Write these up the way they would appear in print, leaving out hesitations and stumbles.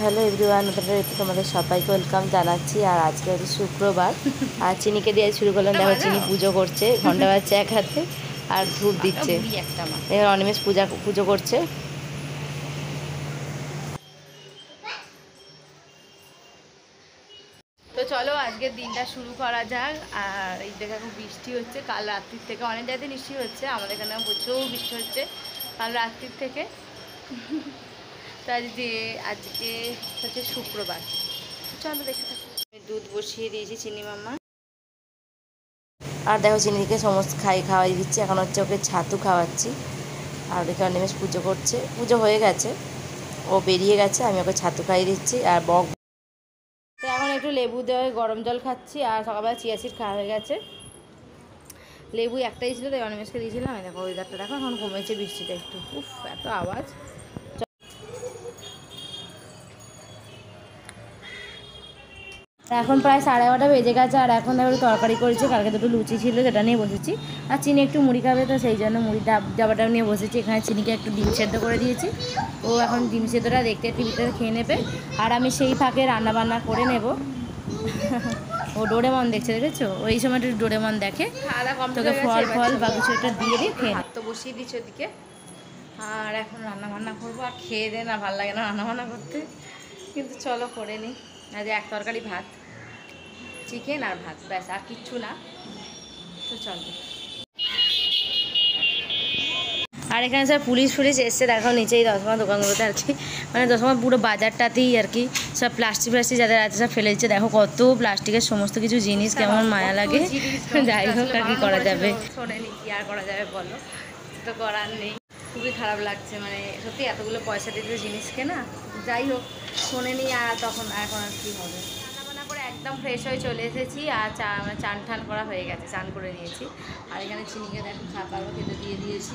Hello everyone, তোমাদের সবাইকে welcome জানাচ্ছি। আর আজকে হচ্ছে শুক্রবার, আর চিনিকে দিয়ে শুরু করলাম। দেখো চিনি পুজো করছে, ঘন্টা বাজছে এক হাতে আর ধূপ দিচ্ছে। এবার অনিমেষ পুজো করছে। তো চলো আজকের দিনটা শুরু করা যাক। আর এই দেখো এখন বৃষ্টি হচ্ছে, কাল রাত্রির থেকে অনেক জায়গাতে বৃষ্টি হচ্ছে, আমাদের এখানে প্রচুর বৃষ্টি হচ্ছে কাল রাত্রির থেকে। তো আজকে হচ্ছে শুক্রবার। চলো দেখে থাকো। দুধ বসিয়ে দিয়েছি চিনি মাম্মা। আর দেখো চিনিকে সমস্ত খাওয়াই দিচ্ছি। এখন হচ্ছে ওকে ছাতু খাওয়াচ্ছি। আর ওদেরকে অনিমেষ পুজো করছে, পুজো হয়ে গেছে, ও বেরিয়ে গেছে, আমি ওকে ছাতু খাইয়ে দিচ্ছি। আর তো এখন একটু লেবু দেওয়া গরম জল খাচ্ছি। আর সকালবেলা চিয়া সিড খাওয়া হয়ে গেছে, লেবু একটাই ছিল তাই অনিমেষকে দিয়েছিলাম। দেখো ওয়েদারটা দেখো, এখন কমেছে বৃষ্টিটা একটু। উফ এত আওয়াজ। এখন প্রায় 11:30 বেজে গেছে। আর এখন দেখো তরকারি করেছি, কালকে দুটো লুচি ছিল যেটা নিয়ে বসেছি। আর চিনি একটু মুড়ি খাবে, তো সেই জন্য মুড়ি ডাবাটা নিয়ে বসেছি। এখানে চিনিকে একটু ডিম সেদ্ধ করে দিয়েছি, ও এখন ডিম সেদ্ধটা দেখতে টিভিতে খেয়ে নেবে। আর আমি সেই ফাঁকে রান্নাবান্না করে নেব। ও ডোরেমন দেখছে, দেখেছো? ওই সময় একটু ডোরেমন দেখে। তোকে ফল বা কিছু একটা দিয়ে দিয়ে খেয়ে তো বসিয়ে দিচ্ছি ওদিকে। আর এখন রান্নাবান্না করবো। আর খেয়ে দে না, ভালো লাগে না রান্নাবান্না করতে, কিন্তু চলো করে নিই। আজ এক তরকারি ভাত, চিকেন আর ভাত, ব্যাস, আর কিচ্ছু না। তো চলো। আর এখানে সব পুলিশ এসছে, দেখো নিচেই দশমা দোকানগুলোতে আর কি, মানে দশমা পুরো বাজারটাতেই আর কি সব প্লাস্টিক যাদের আছে সব ফেলে দিচ্ছে। দেখো কত প্লাস্টিকের সমস্ত কিছু জিনিস, কেমন মায়া লাগে। যাই হোক, আর কি করা যাবে, শোনেনি কি আর করা যাবে বলো, তো করার নেই। খুবই খারাপ লাগছে, মানে সত্যি এতগুলো পয়সা দিয়ে জিনিস কেনা। যাই হোক, শোনেনি, আর তখন এখন আর কি হবে। রান্নাবান্না করে একদম ফ্রেশ হয়ে চলে এসেছি। আর চান ঠান করা হয়ে গেছে, চান করে নিয়েছি। আর এখানে চিনিকে দেখো খাবারও খেতে দিয়ে দিয়েছি,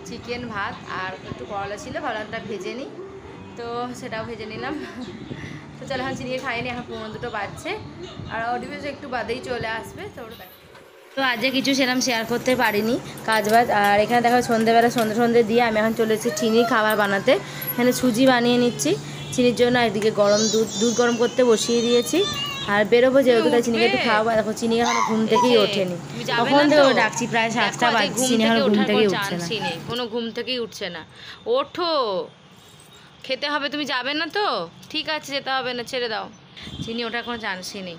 চিকেন ভাত আর একটু করলা ছিল, ভালোটা ভেজে নিই, তো সেটাও ভেজে নিলাম। তো চলো এখন চিনিকে খাইনি, এখন 2:15 বাজছে। আর অডিও একটু বাদেই চলে আসবে। তো আজকে কিছু সেরকম শেয়ার করতে পারিনি কাজবাজ। আর এখানে দেখো সন্ধ্যেবেলা সন্ধ্যে দিয়ে আমি এখন চলে এসেছি চিনির খাবার বানাতে। এখানে সুজি বানিয়ে নিচ্ছি চিনির জন্য। একদিকে গরম দুধ গরম করতে বসিয়ে দিয়েছি। আর বেরোবো যেহেতু, তাই চিনিকে একটু খাওয়াবো। দেখো চিনি এখন ঘুম থেকেই ওঠেনি, তখন থেকে ডাকছি, প্রায় 7টা বাজছে, চিনি এখন ঘুম থেকেই উঠছে না। কোনো ঘুম থেকেই উঠছে না। ওঠো, খেতে হবে, তুমি যাবে না তো? ঠিক আছে, যেতে হবে না, ছেড়ে দাও। চিনি ওঠার কোনো চান্সই নেই।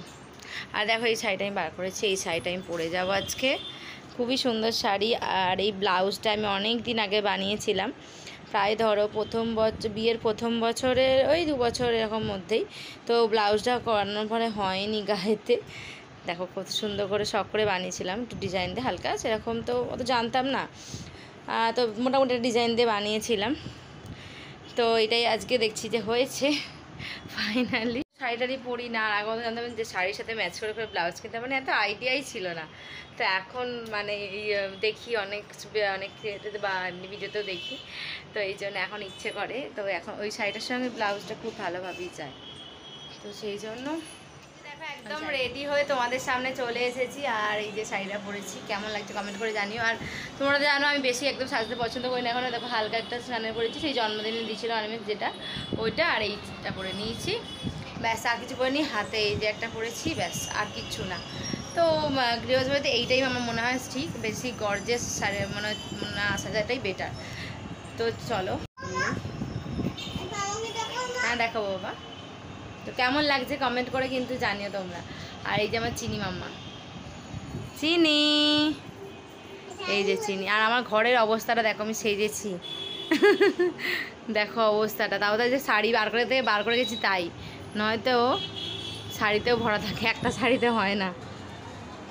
আর দেখো এই শাড়িটা আমি বার করেছি, এই শাড়িটা আমি পরে যাবো আজকে। খুবই সুন্দর শাড়ি। আর এই ব্লাউজটা আমি অনেক দিন আগে বানিয়েছিলাম, প্রায় ধরো বিয়ের প্রথম বছরের ওই 2 বছর এরকম মধ্যেই। তো ব্লাউজটা করানোর পরে হয়নি গায়েতে। দেখো কত সুন্দর করে শখ করে বানিয়েছিলাম, একটু ডিজাইন দিয়ে হালকা, সেরকম তো অত জানতাম না, তো মোটামুটি ডিজাইন দিয়ে বানিয়েছিলাম। তো এটাই আজকে দেখছি যে হয়েছে ফাইনালি। শাড়িটারই পরি না, আর আগে জানতাম যে শাড়ির সাথে ম্যাচ করে ব্লাউজ কিনতে, মানে এত আইডিয়াই ছিল না। তো এখন মানে দেখি অনেক বা ভিডিওতেও দেখি, তো এই জন্য এখন ইচ্ছে করে। তো এখন ওই শাড়িটার সঙ্গে ব্লাউজটা খুব ভালোভাবেই যায়, তো সেই জন্য দেখো একদম রেডি হয়ে তোমাদের সামনে চলে এসেছি। আর এই যে শাড়িটা পরেছি, কেমন লাগছে কমেন্ট করে জানিও। আর তোমরা জানো আমি বেশি একদম সাজতে পছন্দ করি না, এখন দেখো হালকা একটা স্নানের করেছি, সেই জন্মদিনে দিয়েছিল অনিমেষ যেটা, ওইটা। আর এইটা পরে নিয়েছি, ব্যাস, আর কিছু পরে নি। হাতে এই যে একটা পরেছি, ব্যাস, আর কিচ্ছু না। তো গৃহস্থবাড়িতে এইটাই আমার মনে হয় ঠিক, বেশি গর্জেস শাড়ি মানে না সাজাটাই বেটার। তো চলো, হ্যাঁ দেখাবো বাবা। তো কেমন লাগছে কমেন্ট করে কিন্তু জানিও তোমরা। আর এই যে আমার চিনি মাম্মা, চিনি, এই যে চিনি। আর আমার ঘরের অবস্থাটা দেখো, আমি সেজেছি, দেখো অবস্থাটা। তাও তো যে শাড়ি বার করে গেছি তাই, নয়তো শাড়িতেও ভরা থাকে, একটা শাড়িতে হয় না,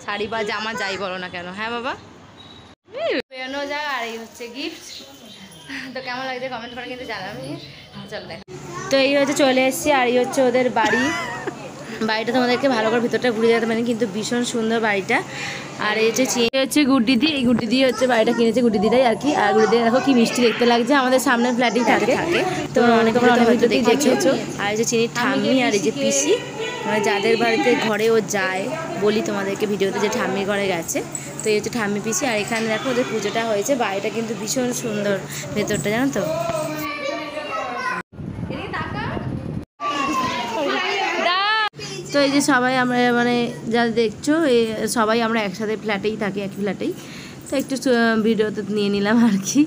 শাড়ি বা জামা যাই বলো না কেন। হ্যাঁ বাবা, বেরোনো যায়। আর এই হচ্ছে গিফট। তো কেমন লাগছে কমেন্ট করে কিন্তু জানাবি। চলো দেখো। তো এই হচ্ছে চলে এসেছি, আর এই হচ্ছে ওদের বাড়িটা তোমাদেরকে ভালো করে ভিতরটা ঘুরে যেতে পারি, কিন্তু ভীষণ সুন্দর বাড়িটা। আর এই হচ্ছে গুড্ডিদি, এই গুড্ডিদি হচ্ছে বাড়িটা কিনেছে, গুড্ডিদিটাই আর কি। আর গুড্ডিদি দেখো কি মিষ্টি দেখতে লাগছে, আমাদের সামনের ফ্ল্যাটেই থাকে। তো তোমরা অনেক হয়তো দেখেছো। আর এই যে চিনির ঠাম্মি আর এই যে পিসি, মানে যাদের বাড়িতে ঘরে ও যায়, বলি তোমাদেরকে ভিডিওতে যে ঠাম্মির ঘরে গেছে, তো এই হচ্ছে ঠাম্মি পিসি। আর এখানে দেখো ওদের পুজোটা হয়েছে, বাড়িটা কিন্তু ভীষণ সুন্দর ভেতরটা, জানো তো। তো এই যে সবাই আমরা মানে যা দেখছো সবাই আমরা একসাথে ফ্ল্যাটেই থাকি, এক ফ্ল্যাটেই। তো একটু ভিডিওতে নিয়ে নিলাম আর কি।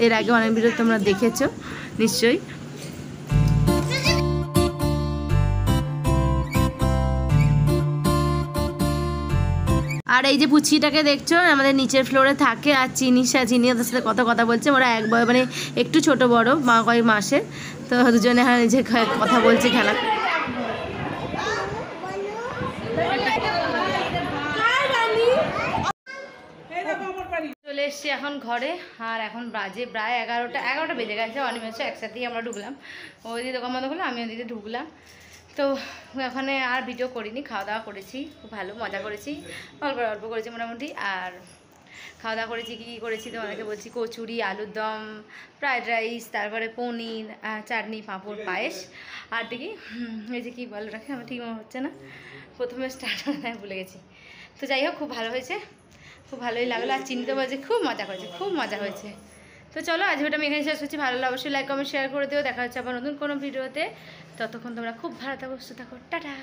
এর আগে অনেক ভিডিও তোমরা দেখেছো নিশ্চয়ই। আর এই যে পুচিটাকে দেখছো আমাদের নিচের ফ্লোরে থাকে, আর চিনি ওদের সাথে কথা বলছে। ওরা একবার মানে একটু ছোট বড় কয়েক মাসের, তো দুজনে যে কথা বলছে খেলা। চলে এসছি এখন ঘরে, আর এখন বাজে প্রায় 11টা বেজে গেছে। অনিমেষ একসাথেই আমরা ঢুকলাম, ওই দিকে দোকান বন্ধ করলো, আমি ওদিকে ঢুকলাম। তো ওখানে আর ভিডিও করিনি, খাওয়া দাওয়া করেছি, খুব ভালো মজা করেছি, অল্প করেছি মোটামুটি। আর খাওয়া দাওয়া করেছি, কী করেছি তোমাদেরকে বলছি। কচুরি, আলুর দম, ফ্রায়েড রাইস, তারপরে পনির, চাটনি, পাঁপড়, পায়েস, আর দেখি এই যে কী বলো রাখে আমার ঠিক মনে হচ্ছে না, প্রথমে স্টার্ট ভুলে গেছি। তো যাই হোক, খুব ভালো হয়েছে, খুব ভালোই লাগলো। আর চিনি তো বলছে খুব মজা করেছে, খুব মজা হয়েছে। তো চলো আজ ভিডিওটা আমি এখানে শেষ করছি। ভালো লাগলে অবশ্যই লাইক কমেন্ট শেয়ার করে দিও। দেখা হচ্ছে আবার নতুন কোনো ভিডিওতে। ততক্ষণ তোমরা খুব ভালো থাকো, সুস্থ থাকো, টাটা।